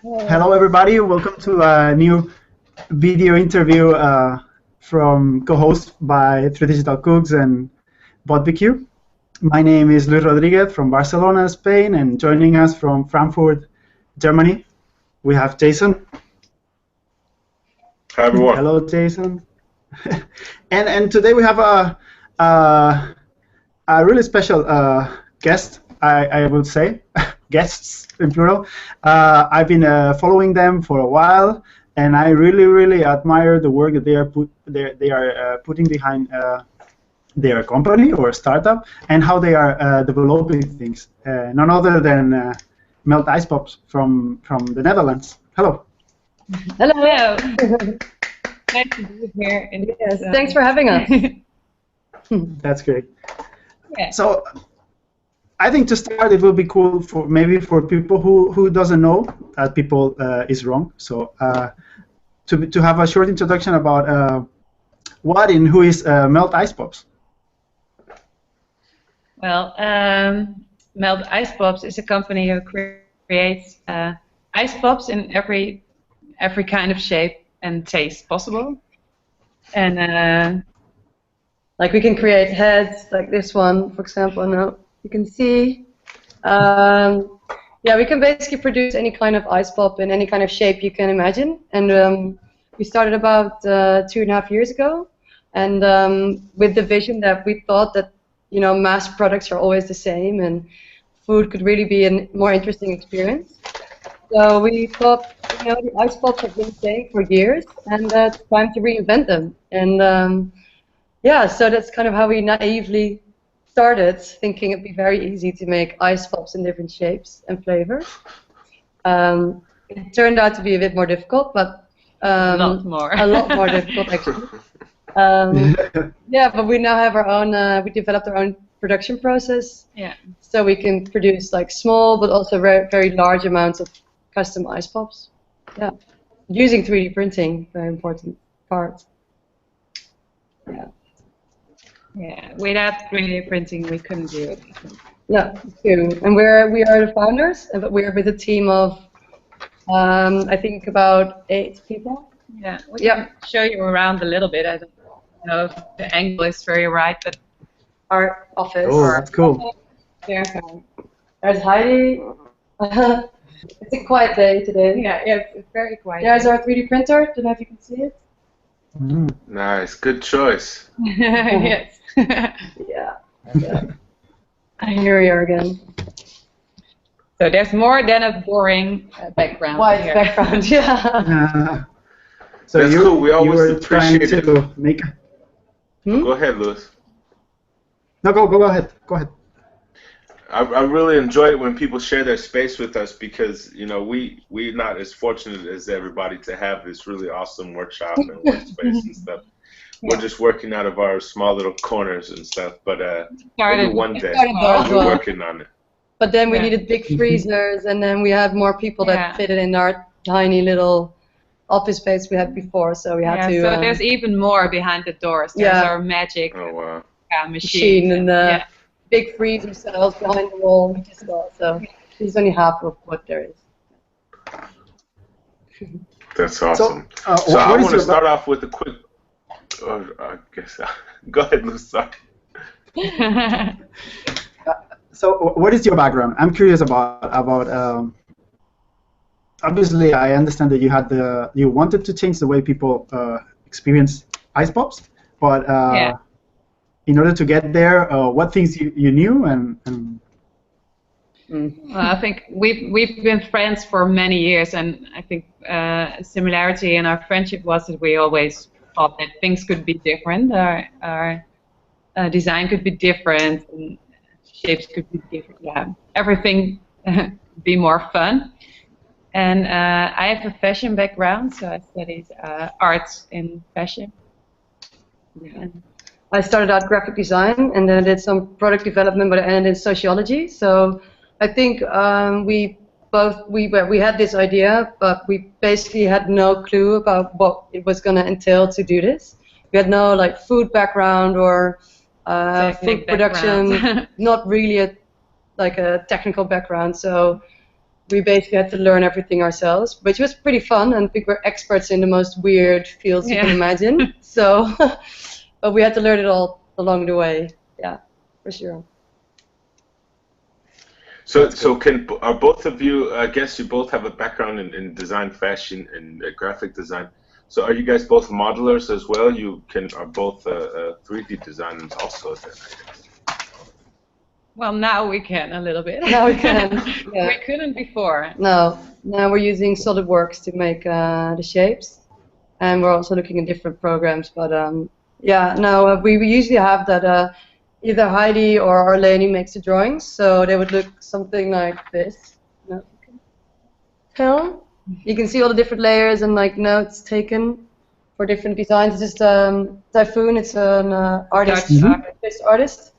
Hello, everybody. Welcome to a new video interview from co-host by 3 Digital Cooks and BotBQ. My name is Luis Rodriguez from Barcelona, Spain, and joining us from Frankfurt, Germany, we have Jason. Hi, everyone. Hello, Jason. and today we have a really special guest, I would say, guests in plural. I've been following them for a while, and I really admire the work that they are putting behind their company or startup, and how they are developing things. None other than Melt Icepops from the Netherlands. Hello. Hello. Nice to be here. Yes, thanks for having us. That's great. Yeah. So I think to start, it will be cool for people who doesn't know that people is wrong. So to have a short introduction about what and who is Melt Icepops. Well, Melt Icepops is a company who creates ice pops in every kind of shape and taste possible. And like we can create heads, like this one, for example. Now you can see. Yeah, we can basically produce any kind of ice pop in any kind of shape you can imagine. And we started about 2.5 years ago, and with the vision that we thought that mass products are always the same, and food could really be a more interesting experience. So we thought, the ice pops have been staying for years, and it's time to reinvent them. And yeah, so that's kind of how we naively started, thinking it'd be very easy to make ice pops in different shapes and flavors. It turned out to be a bit more difficult, but a lot more difficult actually. Yeah, but we now have our own. We developed our own production process. Yeah. So we can produce like small, but also very large amounts of custom ice pops. Yeah, using 3D printing, very important part. Yeah. Yeah. Without 3D printing, we couldn't do it. Yeah, true. And we are the founders, but we are with a team of I think about 8 people. Yeah. We can show you around a little bit. I don't know if the angle is very right, but our office. Oh, that's cool. There's Heidi. It's a quiet day today. Yeah, it's very quiet. There's our 3D printer. Don't know if you can see it. Nice, good choice. Yes. Yeah. Here we are again. So there's more than a boring background. White here. background, yeah. So That's cool. We always were trying appreciate to make. Go ahead, Louis. No, go ahead. Go ahead. I really enjoy it when people share their space with us, because we're not as fortunate as everybody to have this really awesome workshop and workspace and stuff. We're just working out of our small little corners and stuff, but maybe one day we're working on it. But then we needed big freezers, and then we had more people that fit it in our tiny little office space we had before, so we had to. So there's even more behind the doors. There's our magic machine and big freezer cells behind the wall, which is well. So this is only half of what there is. That's awesome. So I want to start off with a quick. I guess. Go ahead, Lou. Sorry. So what is your background? I'm curious about. Obviously, I understand that you wanted to change the way people experience ice pops, but in order to get there, what things you knew and. Well, I think we've been friends for many years, and I think a similarity in our friendship was that we always thought that things could be different, our design could be different, and shapes could be different. Yeah, everything be more fun. And I have a fashion background, so I studied arts in fashion. Yeah. I started out graphic design, and then I did some product development, but I ended in sociology. So I think we had this idea, but we basically had no clue about what it was going to entail to do this. We had no food background or food production, not really a technical background. So we basically had to learn everything ourselves, which was pretty fun, and we were experts in the most weird fields you can imagine. So, but we had to learn it all along the way. Yeah, for sure. So are both of you? I guess you both have a background in design, fashion, and graphic design. So are you guys both modelers as well? You are both 3D designers also then, I guess. Well, now we can a little bit. Now we can. Yeah. We couldn't before. No, now we're using SolidWorks to make the shapes, and we're also looking at different programs. But yeah, no, we usually have that either Heidi or Arlene makes the drawings, so they would look something like this. No. You can see all the different layers and like notes taken for different designs. This is Typhoon. It's an artist, artist.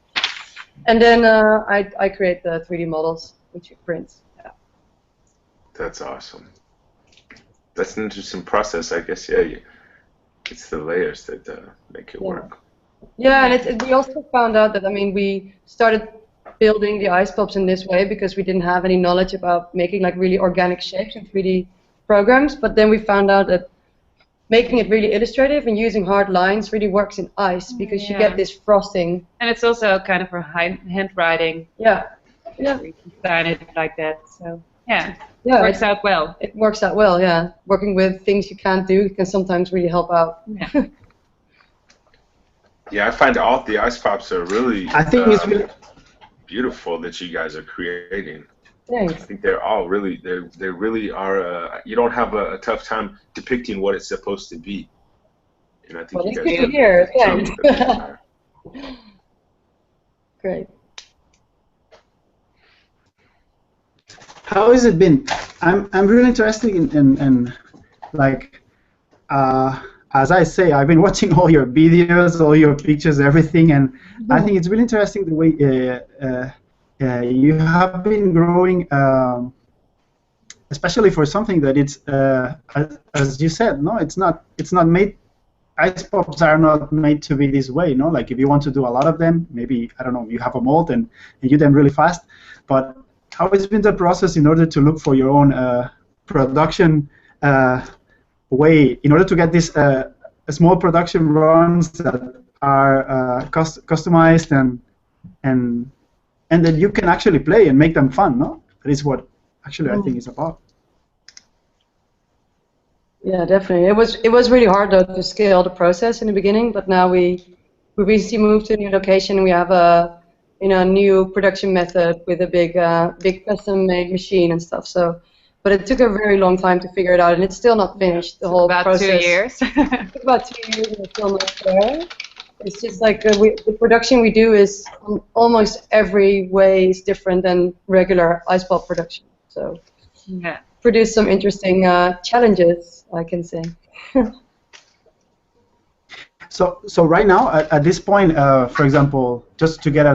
And then I create the 3D models, which you print. Yeah. That's awesome. That's an interesting process, I guess. Yeah, it's the layers that make it work. Yeah, and we also found out that, I mean, we started building the Icepops in this way because we didn't have any knowledge about making like really organic shapes in 3D programs. But then we found out that making it really illustrative and using hard lines really works in ice because you get this frosting. And it's also kind of for handwriting. Yeah. Yeah. We can design it like that. So yeah, it works out well. It works out well, yeah. Working with things you can't do can sometimes really help out. Yeah. Yeah, I find all the Icepops are really it's really beautiful that you guys are creating. Thanks. I think they're all really, they really are, you don't have a tough time depicting what it's supposed to be. And I think you guys good to hear. Yeah. Great. How has it been? I'm really interested in like, as I say, I've been watching all your videos, all your pictures, everything, and I think it's really interesting the way you have been growing, especially for something that it's, as you said, no, it's not made. Icepops are not made to be this way, no. Like if you want to do a lot of them, maybe I don't know, you have a mold and you do them really fast. But how has been the process in order to look for your own production way, in order to get these small production runs that are customized and that you can actually play and make them fun, no? That is what actually I think it's about. Yeah, definitely. It was really hard though to scale the process in the beginning, but now we recently moved to a new location and we have a new production method with a big custom made machine and stuff. So, but it took a very long time to figure it out, and it's still not finished. The whole process. About 2 years. It took about 2 years, and it's still not there. It's just like the production we do is almost every way is different than regular Icepop production. So, yeah. Produce some interesting challenges, I can say. So right now, at this point, for example, just to get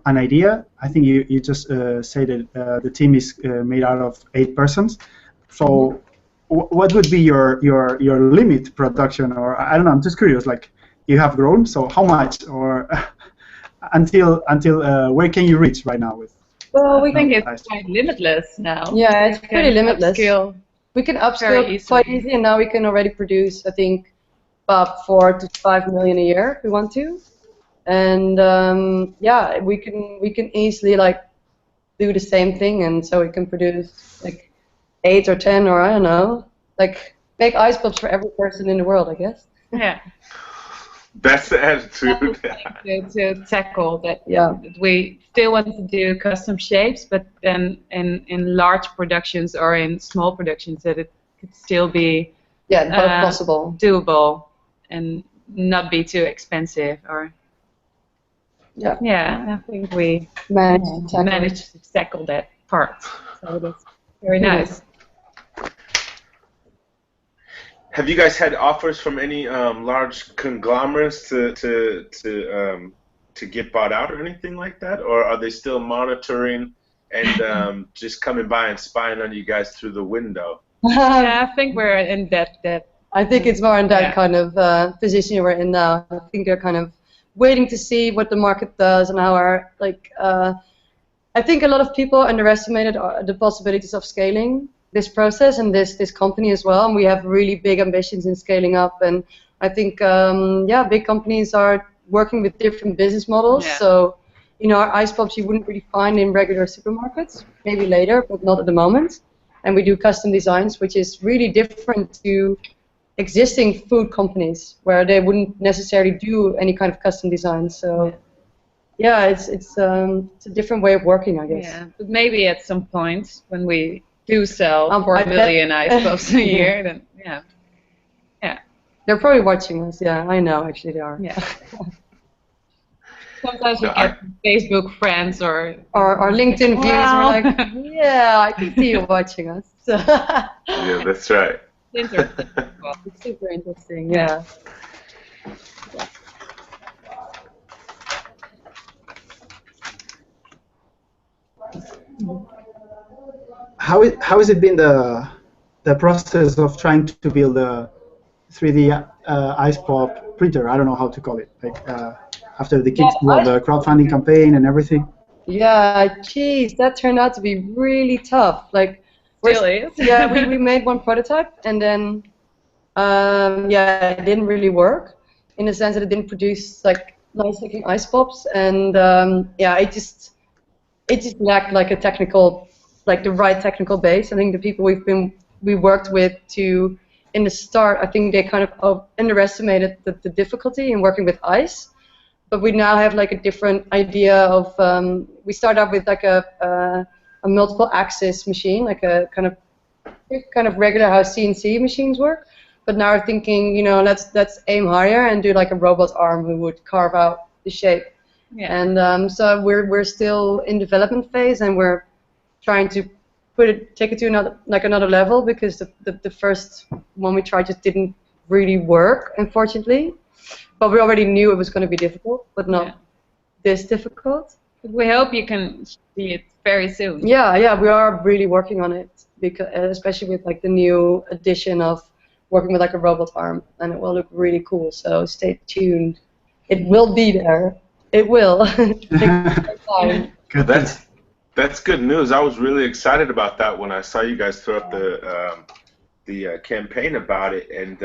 an idea, I think you just say that the team is made out of 8 persons. So what would be your limit production, or I don't know, I'm just curious, like you have grown, so how much, or until where can you reach right now with? Well, we think it's quite limitless now. Yeah, it's pretty limitless. We can Very upscale quite easy, and now we can already produce, I think, about 4 to 5 million a year if we want to. And yeah, we can easily like do the same thing, and so we can produce like 8 or 10, or I don't know, like make Icepops for every person in the world, I guess. Yeah. That's the attitude. to tackle that. Yeah. We still want to do custom shapes, but then in large productions or in small productions that it could still be possible, doable, and not be too expensive. Or I think we managed to tackle that part. So that's very nice. Have you guys had offers from any large conglomerates to get bought out or anything like that, or are they still monitoring and just coming by and spying on you guys through the window? Yeah, I think we're in that. I think it's more in that kind of position we're in now. I think they're kind of waiting to see what the market does and how our I think a lot of people underestimated the possibilities of scaling this process and this company as well. And we have really big ambitions in scaling up. And I think, yeah, big companies are working with different business models. Yeah. So, you know, our ice pops you wouldn't really find in regular supermarkets, maybe later, but not at the moment. And we do custom designs, which is really different to existing food companies where they wouldn't necessarily do any kind of custom design. So yeah, it's a different way of working, I guess. Yeah, but maybe at some point when we do sell I 4 bet- million ice pops a year, then yeah. They're probably watching us. Yeah, I know. Actually, they are. Yeah. Sometimes we No, get Facebook friends or Or LinkedIn views Wow. are like, yeah, I can see you watching us. So Yeah, that's right. interesting. Well, it's super interesting. Yeah. How has it been the process of trying to build a 3D ice pop printer? I don't know how to call it. Like after the the crowdfunding campaign and everything. Yeah, geez, that turned out to be really tough. Like, Still is. yeah, we made one prototype and then, yeah, it didn't really work in the sense that it didn't produce like nice looking ice pops, and yeah, it just lacked like a technical, like the right technical base. I think the people we worked with to in the start, I think they kind of underestimated the difficulty in working with ice. But we now have like a different idea of. We start out with like a multiple axis machine, like a kind of regular how CNC machines work. But now we're thinking, you know, let's aim higher and do like a robot arm who would carve out the shape. Yeah. And so we're still in development phase, and we're trying to take it to another level, because the first one we tried just didn't really work, unfortunately. But we already knew it was going to be difficult, but not this difficult. But we hope you can see it very soon. Yeah, we are really working on it, because especially with like the new addition of working with like a robot arm, and it will look really cool. So stay tuned. It will be there. It will. Take time. Good. That's good news. I was really excited about that when I saw you guys throw up the campaign about it, and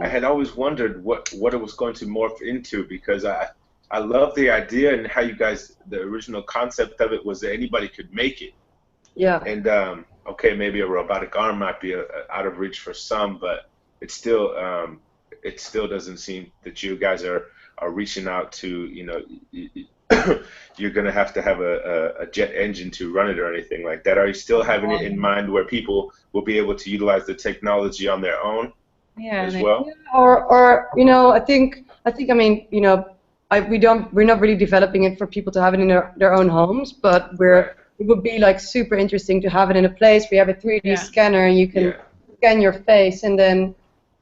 I had always wondered what it was going to morph into, because I love the idea and how you guys, the original concept of it was that anybody could make it. Yeah. And okay, maybe a robotic arm might be out of reach for some, but it still doesn't seem that you guys are reaching out to, you know, you're going to have a jet engine to run it or anything like that. Are you still having it in mind where people will be able to utilize the technology on their own as well? Yeah, or you know, I think I mean, you know, we're not really developing it for people to have it in their own homes, but it would be like super interesting to have it in a place where you have a 3D scanner and you can scan your face, and then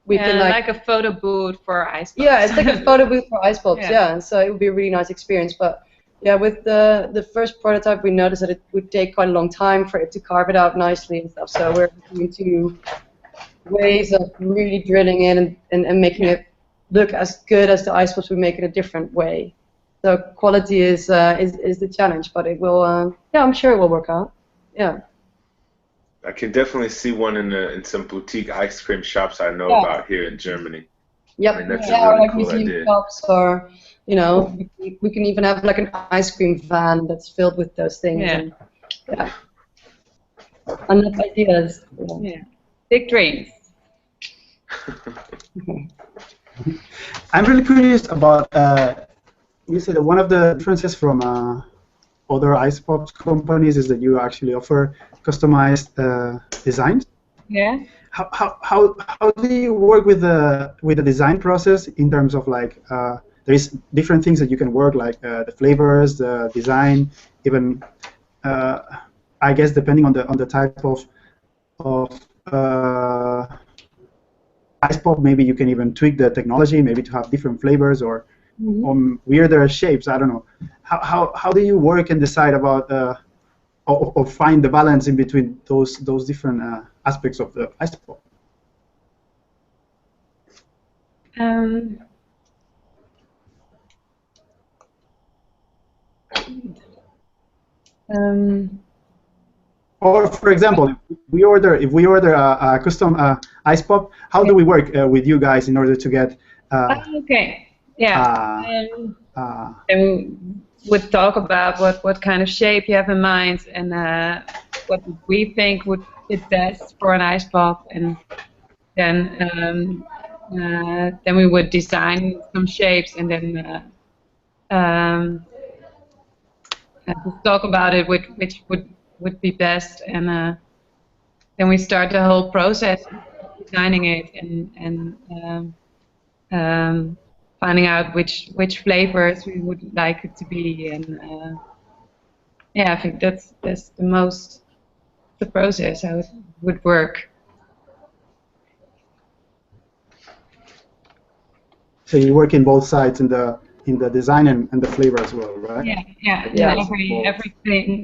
we can like a photo booth for ice pops. Yeah, it's like a photo booth for ice pops. Yeah, so it would be a really nice experience. But yeah, with the first prototype, we noticed that it would take quite a long time for it to carve it out nicely and stuff. So we're looking into ways of really drilling in and making it look as good as the ice pops. We make it a different way. So quality is the challenge, but it will. Yeah, I'm sure it will work out. Yeah. I can definitely see one in some boutique ice cream shops I know about here in Germany. Yep. I mean, that's a really like cool museum idea. shops, or you know, we can even have like an ice cream van that's filled with those things. Yeah. And enough ideas. Yeah. Big dreams. I'm really curious about. You said that one of the differences from other ice pop companies is that you actually offer customized designs. Yeah. How do you work with the design process in terms of like there is different things that you can work, like the flavors, the design, even I guess depending on the type of ice pop, maybe you can even tweak the technology, maybe to have different flavors or weirder shapes. I don't know. How do you work and decide about or find the balance in between those different aspects of the ice pop? Or for example, if we order a custom ice pop, how do we work with you guys in order to get? Okay. Yeah. And would talk about what kind of shape you have in mind and what we think would fit best for an ice pop, and then we would design some shapes and then just talk about it, which would be best, and then we start the whole process of designing it and finding out which flavors we would like it to be, and yeah, I think that's the process how it would work. So you work in both sides in the design and the flavor as well, right? Yeah.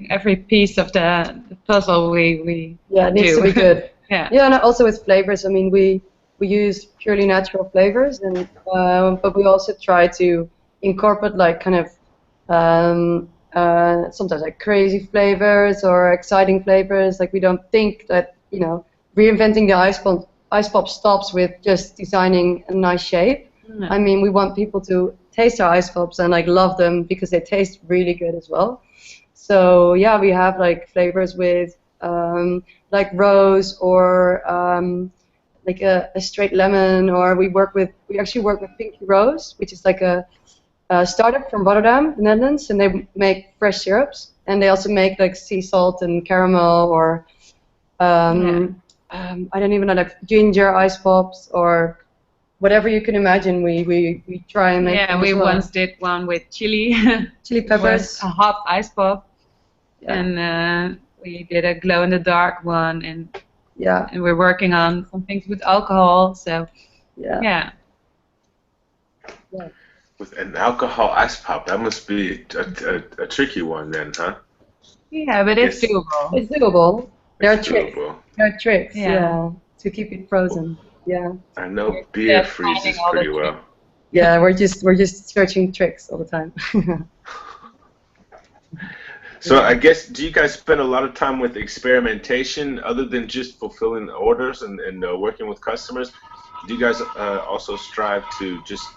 Every piece of the puzzle we it needs to be good. Yeah, and also with flavors. I mean, we use purely natural flavors, and but we also try to incorporate like kind of sometimes like crazy flavors or exciting flavors. Like we don't think that reinventing the ice pop stops with just designing a nice shape. No. I mean, we want people to taste our ice pops and like love them because they taste really good as well. So yeah, we have like flavors with like rose or like a straight lemon, or we actually work with Pinky Rose, which is like a startup from Rotterdam, the Netherlands, and they make fresh syrups, and they also make like sea salt and caramel, or I don't even know, like ginger ice pops or whatever you can imagine. We try and make. Yeah, we once did one with chili peppers, a hot ice pop, and we did a glow in the dark one, and we're working on some things with alcohol. So yeah. With an alcohol ice pop, that must be a tricky one then, huh? Yeah, but it's doable. It's doable. There are tricks. There are tricks. Yeah, to keep it frozen. Yeah. I know beer freezes pretty well. Yeah, we're just searching tricks all the time. So I guess, do you guys spend a lot of time with experimentation other than just fulfilling orders and working with customers? Do you guys also strive to just,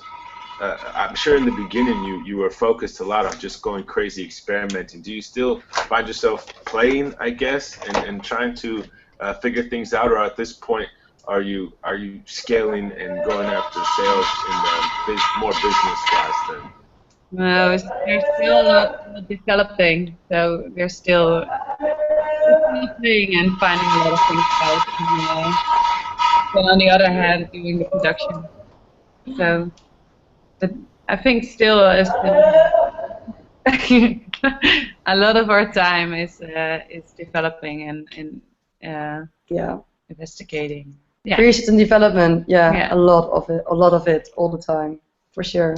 I'm sure in the beginning you were focused a lot on just going crazy experimenting. Do you still find yourself playing, I guess, and trying to figure things out, or at this point, are you scaling and going after sales in the more business-wise then? No, there's still a lot developing, so we're still developing and finding a lot of things out. But on the other hand, doing the production. So, but I think still is a lot of our time is developing and investigating. Yeah. Research and development, a lot of it, all the time, for sure.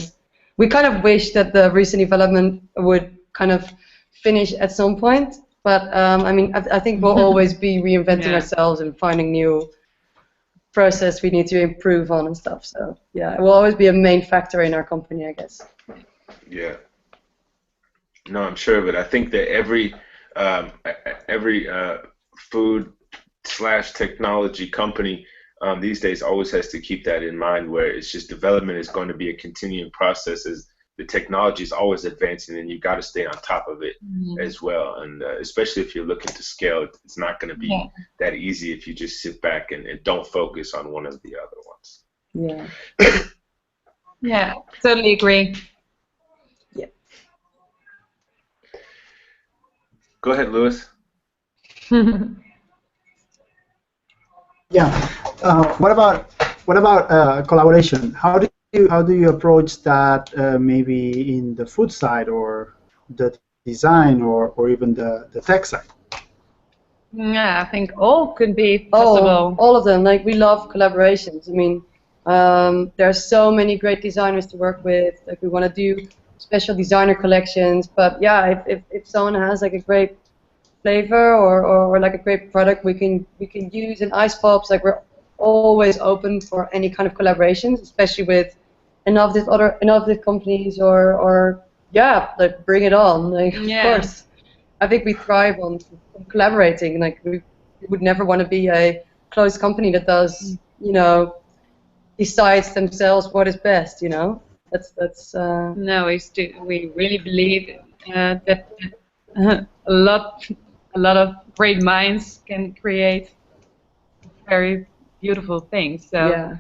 We kind of wish that the research and development would kind of finish at some point, but I mean, I think we'll always be reinventing ourselves and finding new process we need to improve on and stuff. So yeah, it will always be a main factor in our company, I guess. Yeah. No, I'm sure of it. I think that every food/technology company these days always has to keep that in mind, where it's just development is going to be a continuing process as the technology is always advancing, and you got to stay on top of it as well. And especially if you're looking to scale, it's not going to be that easy if you just sit back and don't focus on one of the other ones. Yeah. Yeah, totally agree. Yeah. Go ahead, Lewis. Yeah. What about collaboration? How do you approach that? Maybe in the food side, or the design, or even the tech side? Yeah, I think all could be possible. All of them. Like, we love collaborations. I mean, there are so many great designers to work with. Like, we want to do special designer collections. But yeah, if someone has like a great flavor or like a great product we can use in Icepops, like, we're always open for any kind of collaborations, especially with innovative companies or like, bring it on, like, of course. I think we thrive on collaborating. Like we would never want to be a closed company that does, decides themselves what is best. That's. No, we really believe that a lot of great minds can create very beautiful things. So, Yeah.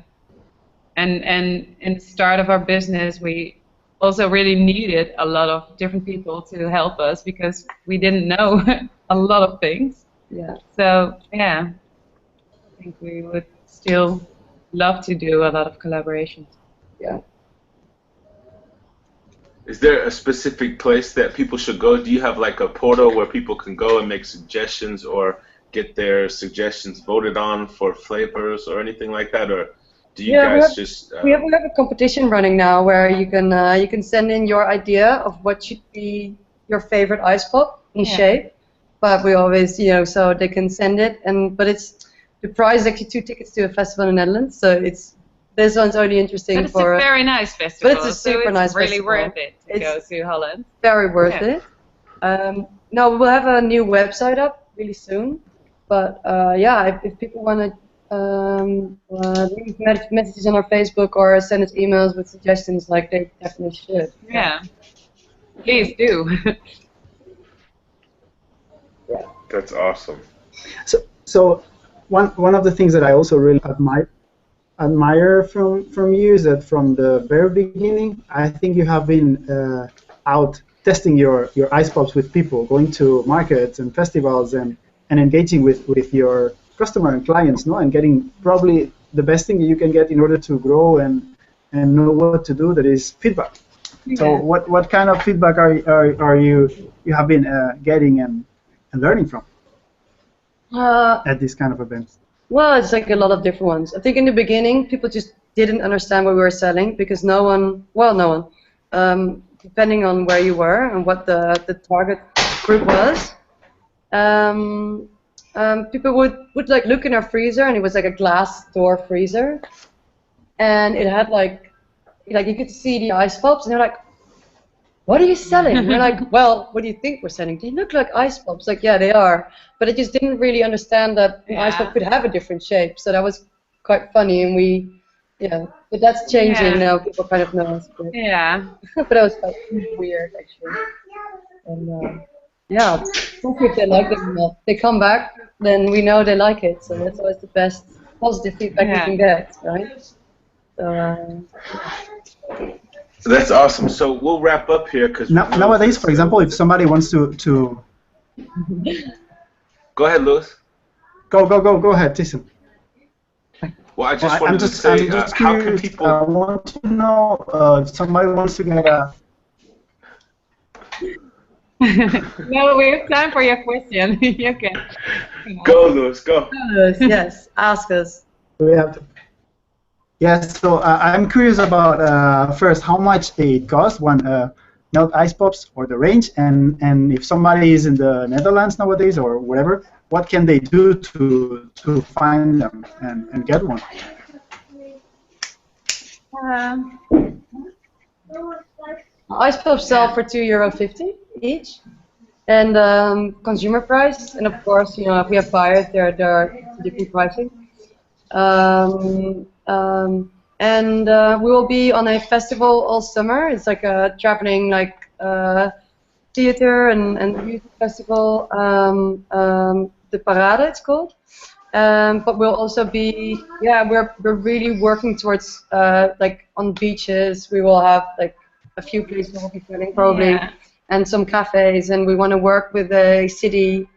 and in the start of our business, we also really needed a lot of different people to help us because we didn't know a lot of things. Yeah. So yeah, I think we would still love to do a lot of collaborations. Yeah. Is there a specific place that people should go? Do you have like a portal where people can go and make suggestions or get their suggestions voted on for flavors or anything like that? Or do you guys just... we have a competition running now where you can send in your idea of what should be your favorite ice pop in shape. But we always, so they can send it, but the prize is actually 2 tickets to a festival in the Netherlands. So this one's only interesting but it's a very nice festival. But it's a super nice really festival. Worth it to go to Holland. Very worth it. No, we'll have a new website up really soon. But if people want to leave messages on our Facebook or send us emails with suggestions, like they definitely should. Yeah. Please do. Yeah. That's awesome. So one of the things that I also really admire from you is that from the very beginning, I think you have been out testing your ice pops with people, going to markets and festivals and engaging with your customer and clients, and getting probably the best thing you can get in order to grow and know what to do. That is feedback. Yeah. So what kind of feedback are you have been getting and learning from at these kind of events? Well, it's like a lot of different ones. I think in the beginning, people just didn't understand what we were selling because no one, depending on where you were and what the target group was, people would like look in our freezer, and it was like a glass door freezer, and it had like you could see the ice pops, and they're like, "What are you selling?" And we're like, "Well, what do you think we're selling? They look like ice pops." Like, yeah, they are. But I just didn't really understand that an ice pop could have a different shape. So that was quite funny, and but that's changing now. People kind of know us. Yeah. But that was quite weird, actually. And if they like them enough, they come back, then we know they like it. So that's always the best positive feedback you can get, right? So. That's awesome. So we'll wrap up here because nowadays, for example, if somebody wants to go ahead, Louis. Go ahead, Jason. Well, I just wanted to say, how can people? I want to know if somebody wants to get a. No, we have time for your question. You can. Go, Louis. Go. Yes, ask us. We have to. Yes, so I'm curious about first how much it costs one Melt Icepops or the range, and if somebody is in the Netherlands nowadays or whatever, what can they do to find them and get one? Icepops sell for €2.50 each, and consumer price, and of course, if we have buyers, there are different pricing. And we will be on a festival all summer. It's like a traveling theater and music festival. The Parade, it's called. But we'll also be we're really working towards on beaches. We will have a few places we'll be selling probably, and some cafes. And we want to work with a city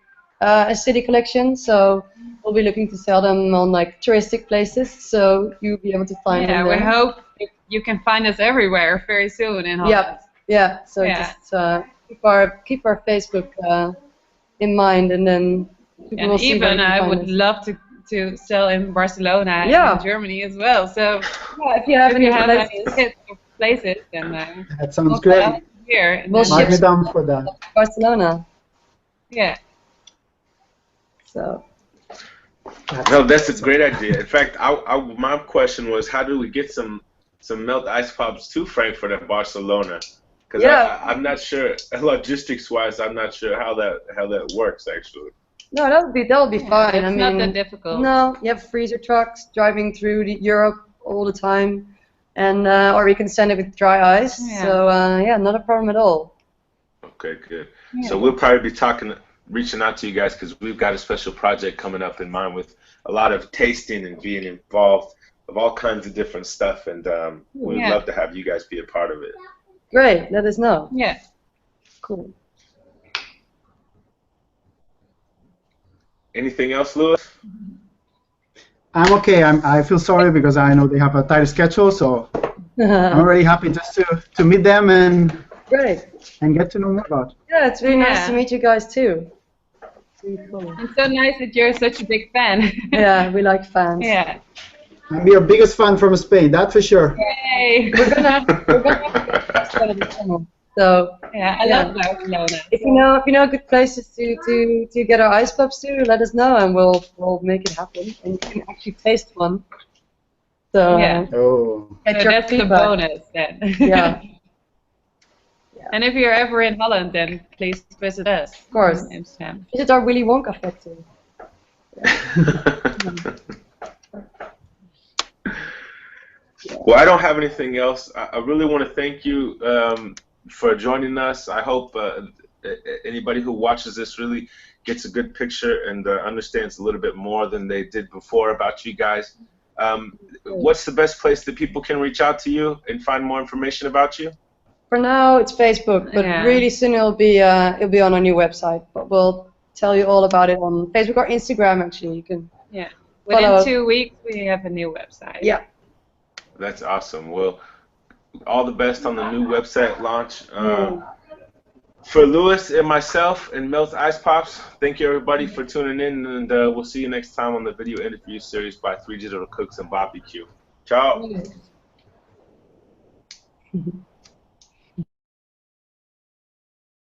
collection. So. We'll be looking to sell them on touristic places, so you'll be able to find them there. We hope you can find us everywhere very soon in Holland. Yeah. So just keep our Facebook in mind, and then people will see where you can I find would us. love to sell in Barcelona and in Germany as well. So if you have any places, then that sounds great. Here, we'll mark me down for that. Barcelona. Yeah. So. No, that's a great idea. In fact, my question was, how do we get some Melt Icepops to Frankfurt and Barcelona? Because I'm not sure logistics-wise. I'm not sure how that works actually. No, that would be fine. It's I not mean, that difficult. no, you have freezer trucks driving through Europe all the time, and or we can send it with dry ice. Yeah. So yeah, not a problem at all. Okay, good. Yeah. So we'll probably be reaching out to you guys because we've got a special project coming up in mind with a lot of tasting and being involved of all kinds of different stuff, and we'd love to have you guys be a part of it. Great, let us know. Yeah. Cool. Anything else, Louis? I'm okay. I feel sorry because I know they have a tight schedule, so I'm already happy just to meet them and Great. and get to know more about. Yeah, it's really nice to meet you guys too. It's really cool. It's so nice that you're such a big fan. Yeah, we like fans. Yeah. I'm your biggest fan from Spain, that's for sure. Yay. We're gonna have to the channel. So Yeah, I love Barcelona. if you know good places to get our ice pops to, let us know and we'll make it happen. And you can actually taste one. So Yeah. Oh. So that's the bonus then. Yeah. And if you're ever in Holland, then please visit us. Of course. In Amsterdam. Visit our Willy Wonka factory. Well, I don't have anything else. I really want to thank you for joining us. I hope anybody who watches this really gets a good picture and understands a little bit more than they did before about you guys. What's the best place that people can reach out to you and find more information about you? For now, it's Facebook, but really soon it'll be on our new website. But we'll tell you all about it on Facebook or Instagram. Actually, you can. Yeah. Within 2 weeks, we have a new website. Yeah. That's awesome. Well, all the best on the new website launch. For Louis and myself and Melt Icepops, thank you everybody for tuning in, and we'll see you next time on the video interview series by 3 Digital Cooks and Barbecue. Ciao.